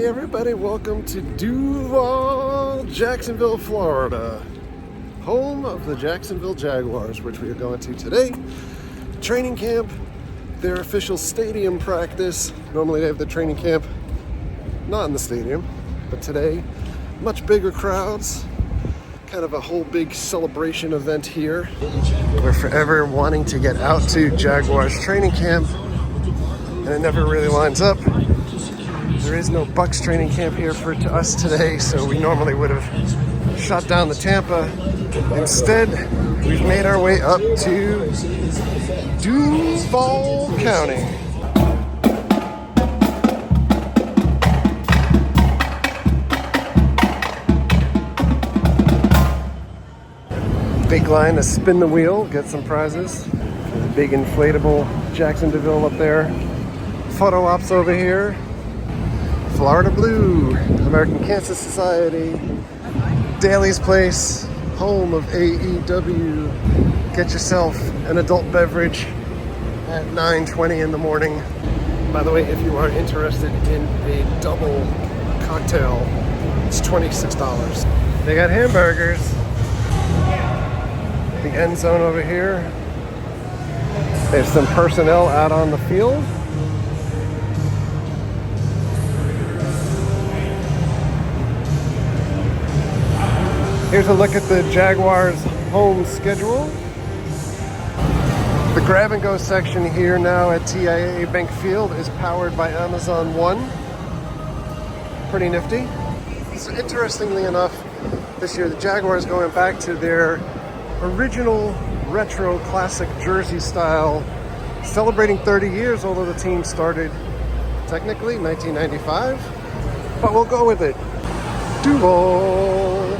Hey everybody, welcome to Duval, Jacksonville, Florida, home of the Jacksonville Jaguars, which we are going to today. Training camp, their official stadium practice. Normally they have the training camp not in the stadium, but today, much bigger crowds, kind of a whole big celebration event here. We're forever wanting to get out to Jaguars training camp, and it never really lines up. There is no Bucks training camp here for us today, so we normally would have shot down to Tampa. Instead, we've made our way up to Duval County. Big line to spin the wheel, get some prizes. Big inflatable Jacksonville up there. Photo ops over here. Florida Blue, American Cancer Society, Daly's Place, home of AEW. Get yourself an adult beverage at 9:20 in the morning. By the way, if you are interested in a double cocktail, it's $26. They got hamburgers. The end zone over here. There's some personnel out on the field. Here's a look at the Jaguars' home schedule. The grab and go section here now at EverBank Field is powered by Amazon One. Pretty nifty. So interestingly enough, this year the Jaguars going back to their original retro classic jersey style, celebrating 30 years, although the team started technically 1995, but we'll go with it. Duval.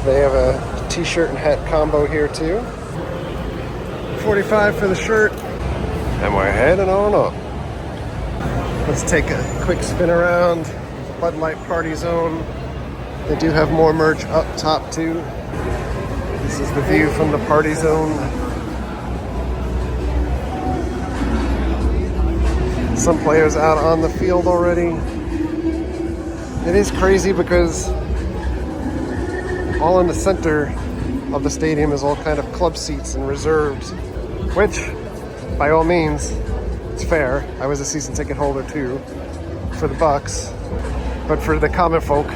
They have a t-shirt and hat combo here too. $45 for the shirt, and we're heading on up. Let's take a quick spin around Bud Light Party Zone. They do have more merch up top too. This is the view from the party zone. Some players out on the field already. It is crazy because all in the center of the stadium is all kind of club seats and reserves, which, by all means, it's fair. I was a season ticket holder too for the Bucks, but for the common folk,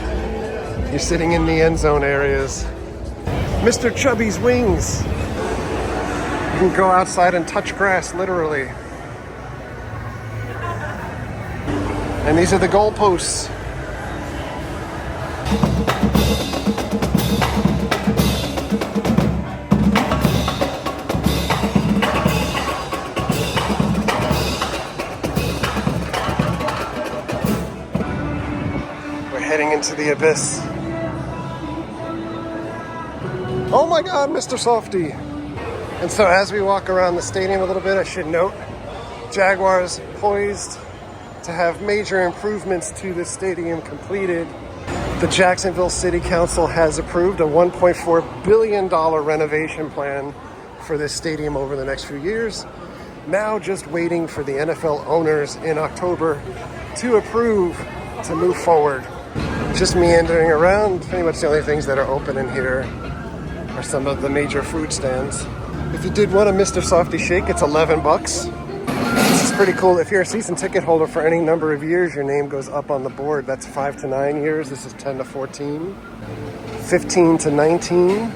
you're sitting in the end zone areas. Mr. Chubby's wings. You can go outside and touch grass, literally. And these are the goalposts. We're heading into the abyss. Oh my God, Mr. Softy. And so as we walk around the stadium a little bit, I should note, Jaguars poised to have major improvements to the stadium completed. The Jacksonville City Council has approved a $1.4 billion renovation plan for this stadium over the next few years. Now just waiting for the NFL owners in October to approve to move forward. Just meandering around, pretty much the only things that are open in here are some of the major food stands. If you did want a Mr. Softy shake, it's $11. This is pretty cool. If you're a season ticket holder for any number of years, your name goes up on the board. That's 5 to 9 years. This is 10 to 14, 15 to 19,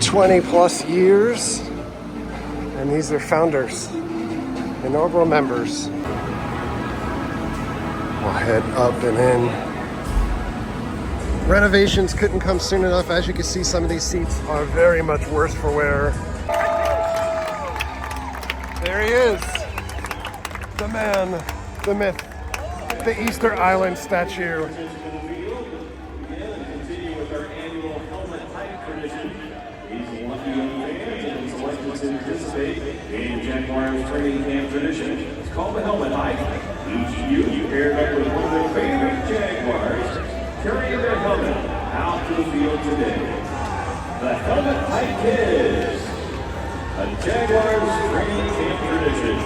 20 plus years. And these are founders, inaugural members. We'll head up and in. Renovations couldn't come soon enough. As you can see, some of these seats are very much worse for wear. There he is. The man, the myth, the Easter Island statue. In Jaguars training camp tradition, it's called the helmet hike. Each youth paired up with one of their favorite Jaguars, carrying their helmet out to the field today. The helmet hike is a Jaguars training camp tradition.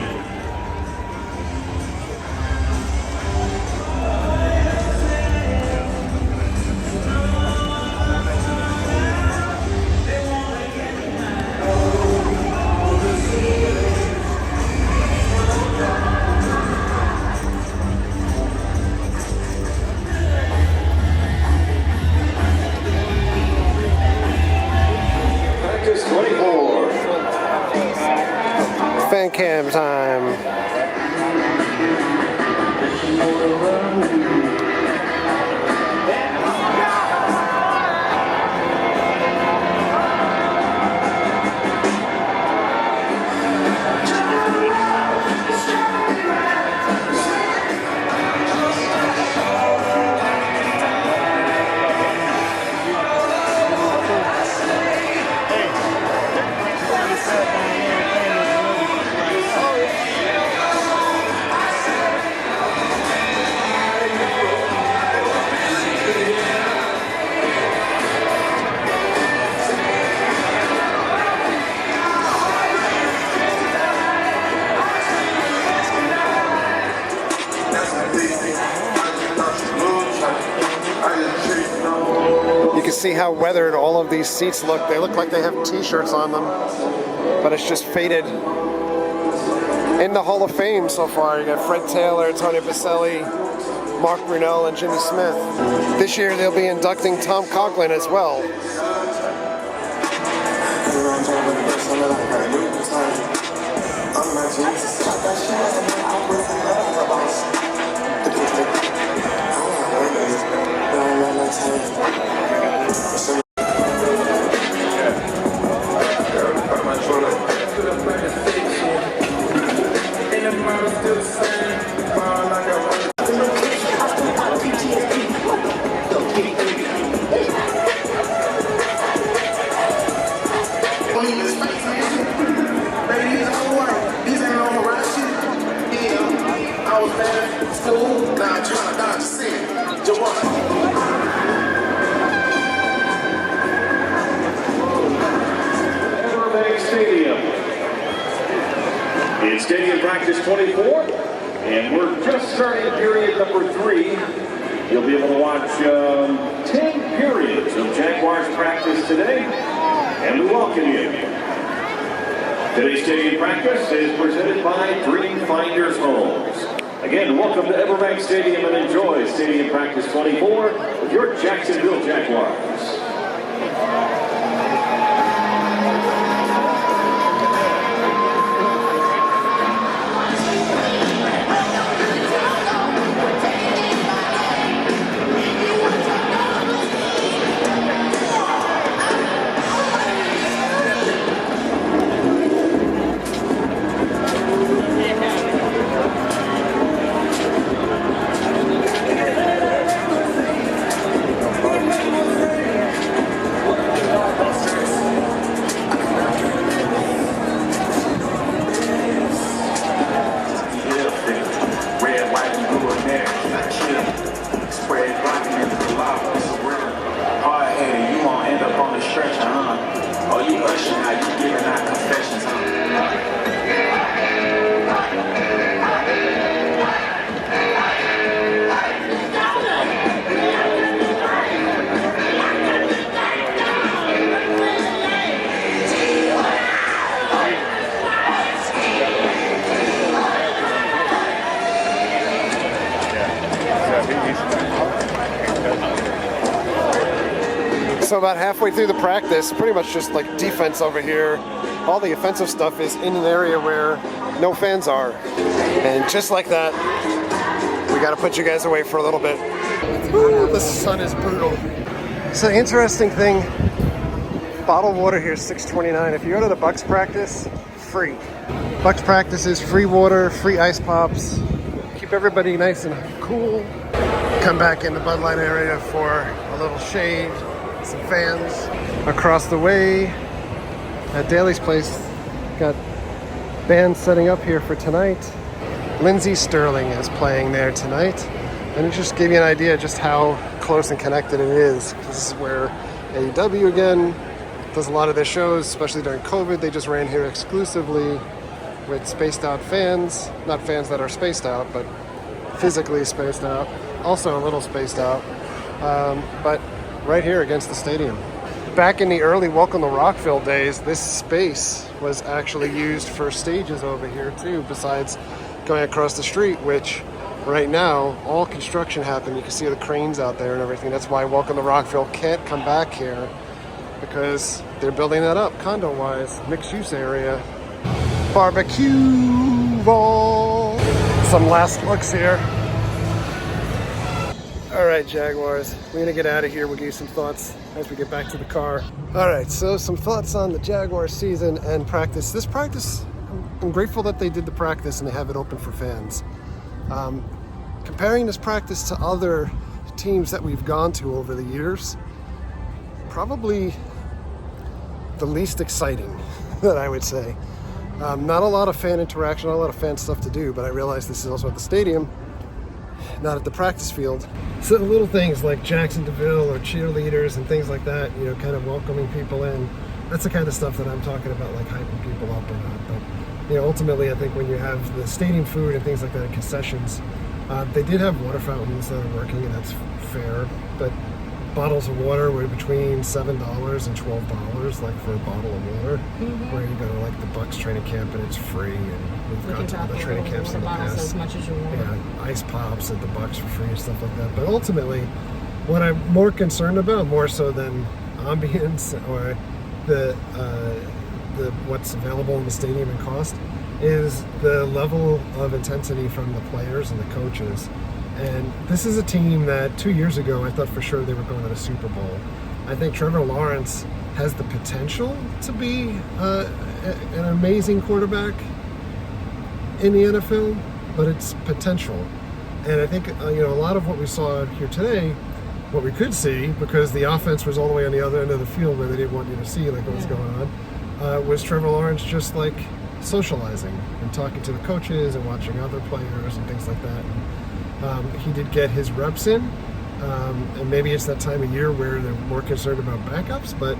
You can see how weathered all of these seats look. They look like they have t-shirts on them, but it's just faded. In the Hall of Fame so far, you got Fred Taylor, Tony Baselli, Mark Brunell, and Jimmy Smith. This year they'll be inducting Tom Coughlin as well. EverBank Stadium. It's stadium practice 24, and we're just starting period number 3. You'll be able to watch 10 periods of Jaguars practice today, and we welcome you. Today's stadium practice is presented by Dream Finders Homes. Again, welcome to EverBank Stadium and enjoy stadium practice 24 with your Jacksonville Jaguars. So about halfway through the practice, pretty much just like defense over here. All the offensive stuff is in an area where no fans are. And just like that, we got to put you guys away for a little bit. Ooh, the sun is brutal. So the interesting thing, bottled water here is $6.29. If you go to the Bucks practice, free. Bucks practice is free water, free ice pops. Keep everybody nice and cool. Come back in the Bud Light area for a little shade. Some fans across the way at Daly's place. Got bands setting up here for tonight. Lindsey Sterling is playing there tonight, and it just gave you an idea just how close and connected it is. This is where AEW again does a lot of their shows, especially during COVID. They just ran here exclusively with spaced out fans, not fans that are spaced out, but physically spaced out, also a little spaced out, but right here against the stadium. Back in the early Welcome to Rockville days, this space was actually used for stages over here too, besides going across the street, which right now, all construction happened. You can see the cranes out there and everything. That's why Welcome to Rockville can't come back here, because they're building that up condo-wise, mixed-use area. Barbecue ball. Some last looks here. All right, Jaguars, we're gonna get out of here. We'll give you some thoughts as we get back to the car. All right, so some thoughts on the Jaguar season and practice. This practice, I'm grateful that they did the practice and they have it open for fans. Comparing this practice to other teams that we've gone to over the years, probably the least exciting that I would say. Not a lot of fan interaction, not a lot of fan stuff to do, but I realize this is also at the stadium, not at the practice field. So the little things like Jacksonville or cheerleaders and things like that, you know, kind of welcoming people in, that's the kind of stuff that I'm talking about, like hyping people up or not. But, you know, ultimately I think when you have the stadium food and things like that and concessions, they did have water fountains that are working, and that's fair, but bottles of water were between $7 and $12, like for a bottle of water. Where you go to like the Bucks training camp and it's free, and we've gone to other training camps in the past. As much as you want. Yeah, ice pops at the Bucks for free and stuff like that. But ultimately, what I'm more concerned about, more so than ambience or the what's available in the stadium and cost, is the level of intensity from the players and the coaches. And this is a team that 2 years ago I thought for sure they were going to the Super Bowl. I think Trevor Lawrence has the potential to be an amazing quarterback in the NFL, but it's potential. And I think a lot of what we saw here today, what we could see, because the offense was all the way on the other end of the field where they didn't want you to see like what was going on, was Trevor Lawrence just like socializing and talking to the coaches and watching other players and things like that. And, he did get his reps in, and maybe it's that time of year where they're more concerned about backups, but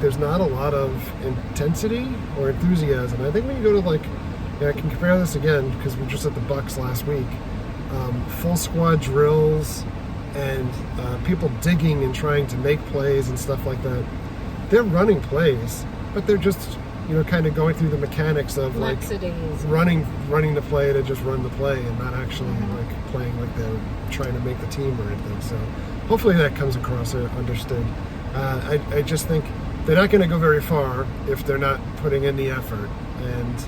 there's not a lot of intensity or enthusiasm. I think when you go to I can compare this again because we were just at the Bucks last week, full squad drills and people digging and trying to make plays and stuff like that. They're running plays, but they're just kind of going through the mechanics of running the play to just run the play and not actually playing like they're trying to make the team or anything. So hopefully that comes across understood. I just think they're not going to go very far if they're not putting in the effort. And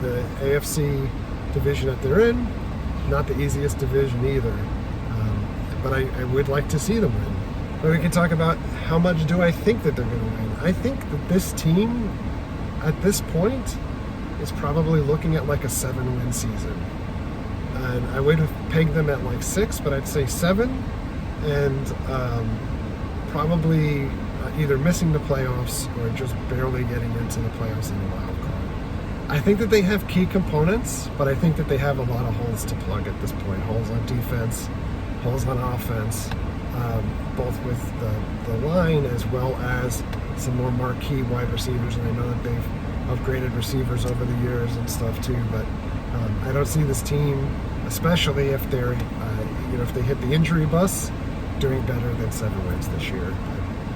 the AFC division that they're in, not the easiest division either. But I would like to see them win. But we can talk about how much do I think that they're going to win. I think that this team at this point is probably looking at like a 7-win season. And I would have pegged them at like 6, but I'd say 7. And probably either missing the playoffs or just barely getting into the playoffs in the wild card. I think that they have key components, but I think that they have a lot of holes to plug at this point. Holes on defense, holes on offense, both with the line as well as some more marquee wide receivers. And I know that they've upgraded receivers over the years and stuff too, but I don't see this team, especially if they're, if they hit the injury bus, doing better than 7 wins this year.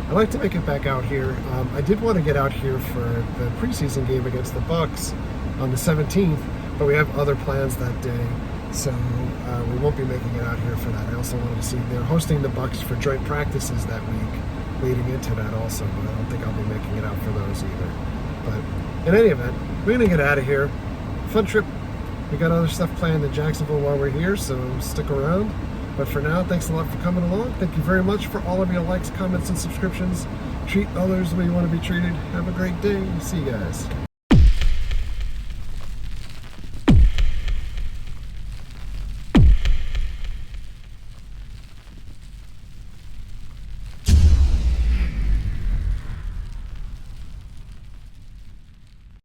I'd like to make it back out here. I did want to get out here for the preseason game against the Bucks on the 17th, but we have other plans that day, so we won't be making it out here for that. I also wanted to see, they're hosting the Bucks for joint practices that week leading into that also, but I don't think I'll be making it out for those either. But in any event, we're going to get out of here. Fun trip. We got other stuff planned in Jacksonville while we're here, so stick around. But for now, thanks a lot for coming along. Thank you very much for all of your likes, comments, and subscriptions. Treat others the way you want to be treated. Have a great day. See you guys.